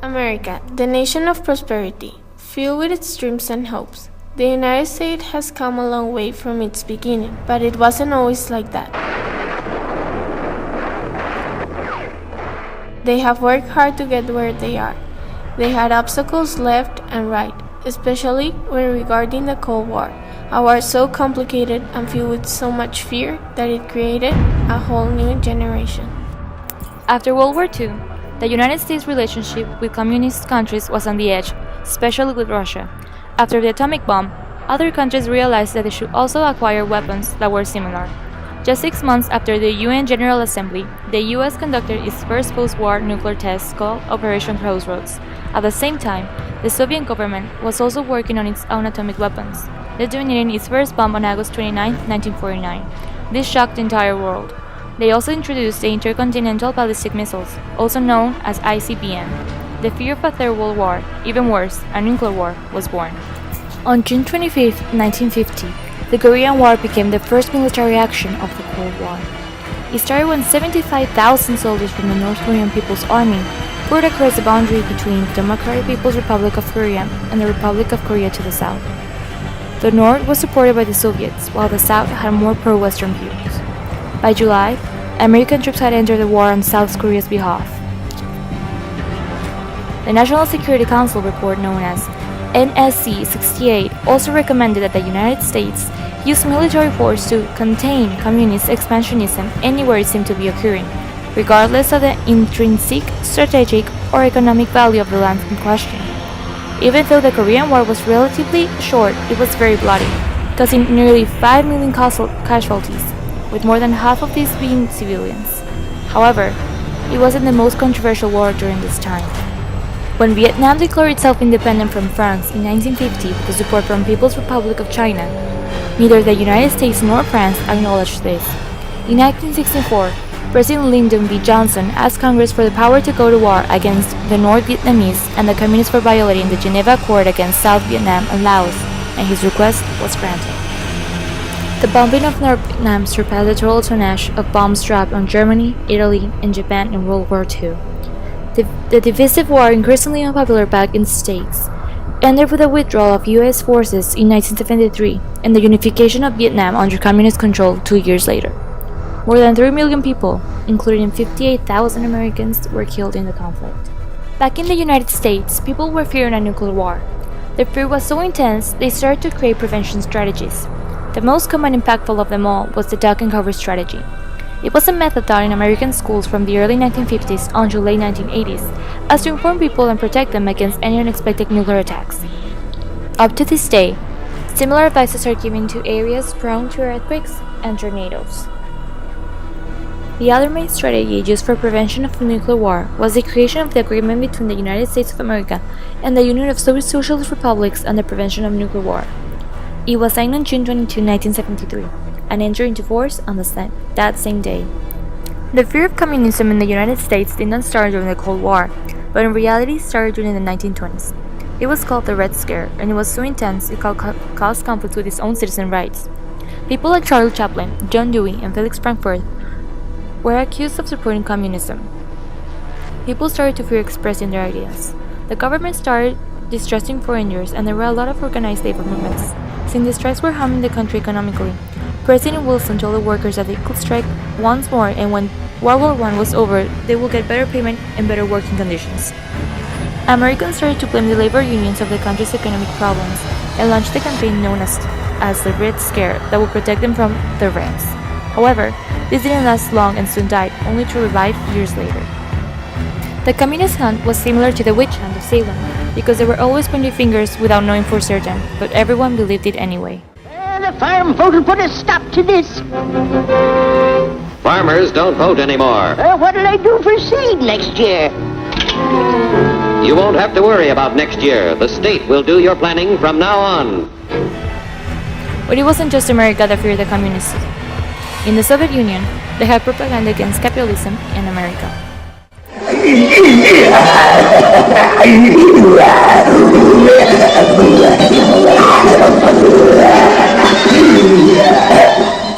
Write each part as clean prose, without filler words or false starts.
America, the nation of prosperity, filled with its dreams and hopes. The United States has come a long way from its beginning, but it wasn't always like that. They have worked hard to get where they are. They had obstacles left and right, especially when regarding the Cold War, a war so complicated and filled with so much fear that it created a whole new generation. After World War II, the United States' relationship with communist countries was on the edge, especially with Russia. After the atomic bomb, other countries realized that they should also acquire weapons that were similar. Just 6 months after the UN General Assembly, the US conducted its first post-war nuclear test called Operation Crossroads. At the same time, the Soviet government was also working on its own atomic weapons, detonating its first bomb on August 29, 1949. This shocked the entire world. They also introduced the intercontinental ballistic missiles, also known as ICBM. The fear of a third world war, even worse, a nuclear war, was born. On June 25, 1950, the Korean War became the first military action of the Cold War. It started when 75,000 soldiers from the North Korean People's Army poured across the boundary between the Democratic People's Republic of Korea and the Republic of Korea to the south. The North was supported by the Soviets, while the South had more pro-Western views. By July, American troops had entered the war on South Korea's behalf. The National Security Council report, known as NSC 68, also recommended that the United States use military force to contain communist expansionism anywhere it seemed to be occurring, regardless of the intrinsic, strategic, or economic value of the land in question. Even though the Korean War was relatively short, it was very bloody, causing nearly 5 million casualties, with more than half of these being civilians. However, it wasn't the most controversial war during this time. When Vietnam declared itself independent from France in 1950 with the support from People's Republic of China, neither the United States nor France acknowledged this. In 1964, President Lyndon B. Johnson asked Congress for the power to go to war against the North Vietnamese and the Communists for violating the Geneva Accord against South Vietnam and Laos, and his request was granted. The bombing of North Vietnam surpassed the total tonnage of bombs dropped on Germany, Italy, and Japan in World War II. The divisive war, increasingly unpopular back in the States, ended with the withdrawal of U.S. forces in 1973 and the unification of Vietnam under communist control 2 years later. More than 3 million people, including 58,000 Americans, were killed in the conflict. Back in the United States, people were fearing a nuclear war. The fear was so intense, they started to create prevention strategies. The most common and impactful of them all was the duck and cover strategy. It was a method taught in American schools from the early 1950s until late 1980s, as to inform people and protect them against any unexpected nuclear attacks. Up to this day, similar advices are given to areas prone to earthquakes and tornadoes. The other main strategy used for prevention of the nuclear war was the creation of the Agreement between the United States of America and the Union of Soviet Socialist Republics on the Prevention of Nuclear War. It was signed on June 22, 1973, and entered into force on that same day. The fear of communism in the United States did not start during the Cold War, but in reality started during the 1920s. It was called the Red Scare, and it was so intense it caused conflicts with its own citizen rights. People like Charlie Chaplin, John Dewey, and Felix Frankfurt were accused of supporting communism. People started to fear expressing their ideas. The government started distrusting foreigners, and there were a lot of organized labor movements. Since the strikes were harming the country economically, President Wilson told the workers that they could strike once more, and when World War I was over, they would get better payment and better working conditions. Americans started to blame the labor unions of the country's economic problems and launched a campaign known as the Red Scare that would protect them from the Reds. However, this didn't last long and soon died, only to revive years later. The communist hunt was similar to the witch hunt of Salem, because they were always pointing fingers without knowing for certain, but everyone believed it anyway. The farm folk will put a stop to this. Farmers don't vote anymore. What'll they do for seed next year? You won't have to worry about next year. The state will do your planning from now on. But it wasn't just America that feared the communists. In the Soviet Union, they had propaganda against capitalism in America.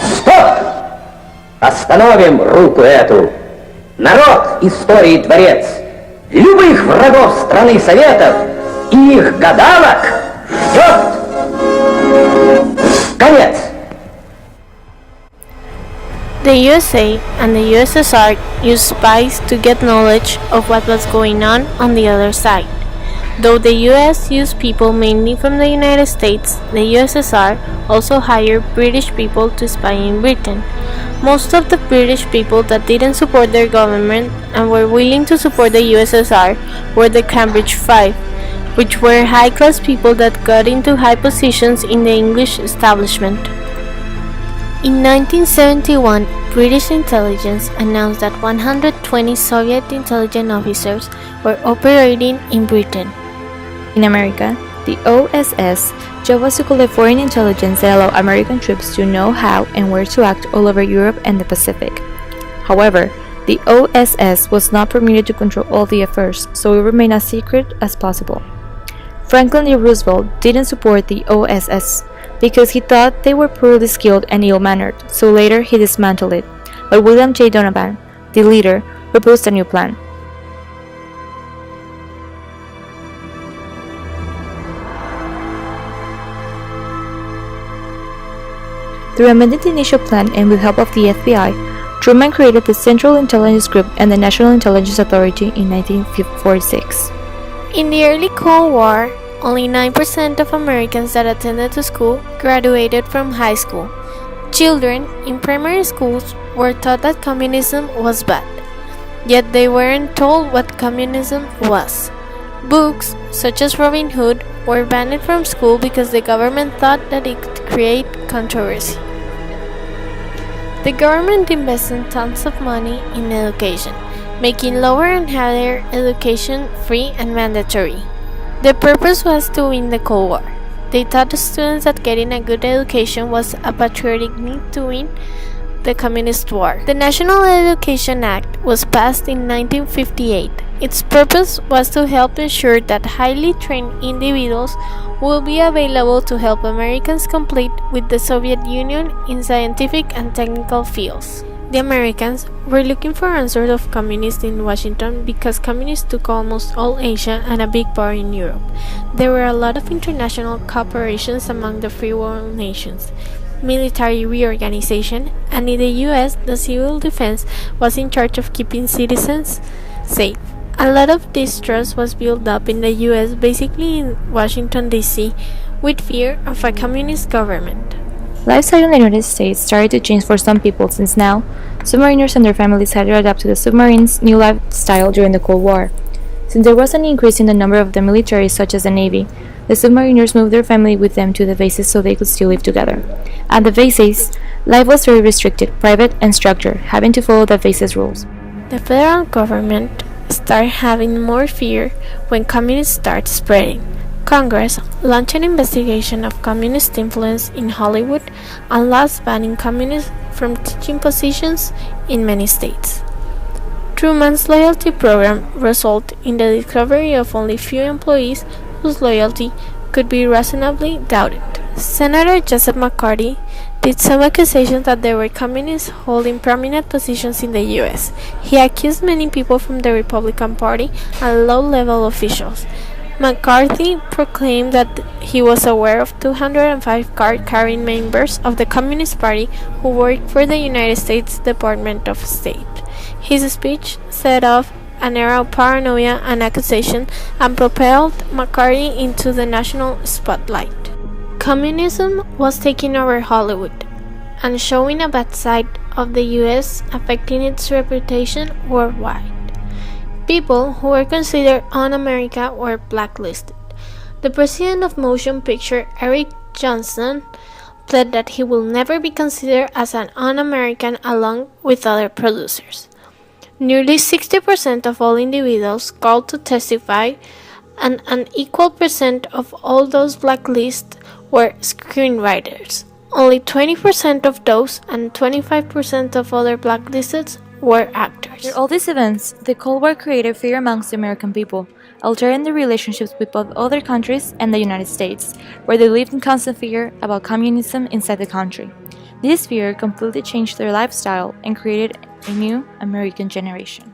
Стоп! Остановим руку эту! Народ, истории дворец! любых врагов страны Советов и их гадалок ждет конец. The USA and the USSR used spies to get knowledge of what was going on the other side. Though the US used people mainly from the United States, the USSR also hired British people to spy in Britain. Most of the British people that didn't support their government and were willing to support the USSR were the Cambridge Five, which were high-class people that got into high positions in the English establishment. In 1971, British intelligence announced that 120 Soviet intelligence officers were operating in Britain. In America, the OSS job was to collect foreign intelligence that allowed American troops to know how and where to act all over Europe and the Pacific. However, the OSS was not permitted to control all the affairs, so it remained as secret as possible. Franklin D. Roosevelt didn't support the OSS because he thought they were poorly skilled and ill-mannered, so later he dismantled it. But William J. Donovan, the leader, proposed a new plan. Through amending the initial plan and with help of the FBI, Truman created the Central Intelligence Group and the National Intelligence Authority in 1946. In the early Cold War, only 9% of Americans that attended to school graduated from high school. Children in primary schools were taught that communism was bad, yet they weren't told what communism was. Books, such as Robin Hood, were banned from school because the government thought that it could create controversy. The government invested tons of money in education, making lower and higher education free and mandatory. The purpose was to win the Cold War. They taught the students that getting a good education was a patriotic need to win the Communist War. The National Education Act was passed in 1958. Its purpose was to help ensure that highly trained individuals will be available to help Americans compete with the Soviet Union in scientific and technical fields. The Americans were looking for answers of communists in Washington because communists took almost all Asia and a big part in Europe. There were a lot of international cooperations among the free world nations, military reorganization, and in the US, the civil defense was in charge of keeping citizens safe. A lot of distrust was built up in the US, basically in Washington, D.C., with fear of a communist government. Lifestyle in the United States started to change for some people since now, submariners and their families had to adapt to the submarine's new lifestyle during the Cold War. Since there was an increase in the number of the military, such as the Navy, the submariners moved their family with them to the bases so they could still live together. At the bases, life was very restricted, private, and structured, having to follow the base's rules. The federal government started having more fear when communists started spreading. Congress launched an investigation of communist influence in Hollywood and laws banning communists from teaching positions in many states. Truman's loyalty program resulted in the discovery of only few employees whose loyalty could be reasonably doubted. Senator Joseph McCarthy did some accusations that there were communists holding prominent positions in the US. He accused many people from the Republican Party and low-level officials. McCarthy proclaimed that he was aware of 205 card-carrying members of the Communist Party who worked for the United States Department of State. His speech set off an era of paranoia and accusation and propelled McCarthy into the national spotlight. Communism was taking over Hollywood and showing a bad side of the US, affecting its reputation worldwide. People who were considered un-American were blacklisted. The president of motion picture, Eric Johnson, pled that he will never be considered as an un-American along with other producers. Nearly 60% of all individuals called to testify and an equal percent of all those blacklisted were screenwriters. Only 20% of those and 25% of other blacklisted were actors. After all these events, the Cold War created fear amongst the American people, altering their relationships with both other countries and the United States, where they lived in constant fear about communism inside the country. This fear completely changed their lifestyle and created a new American generation.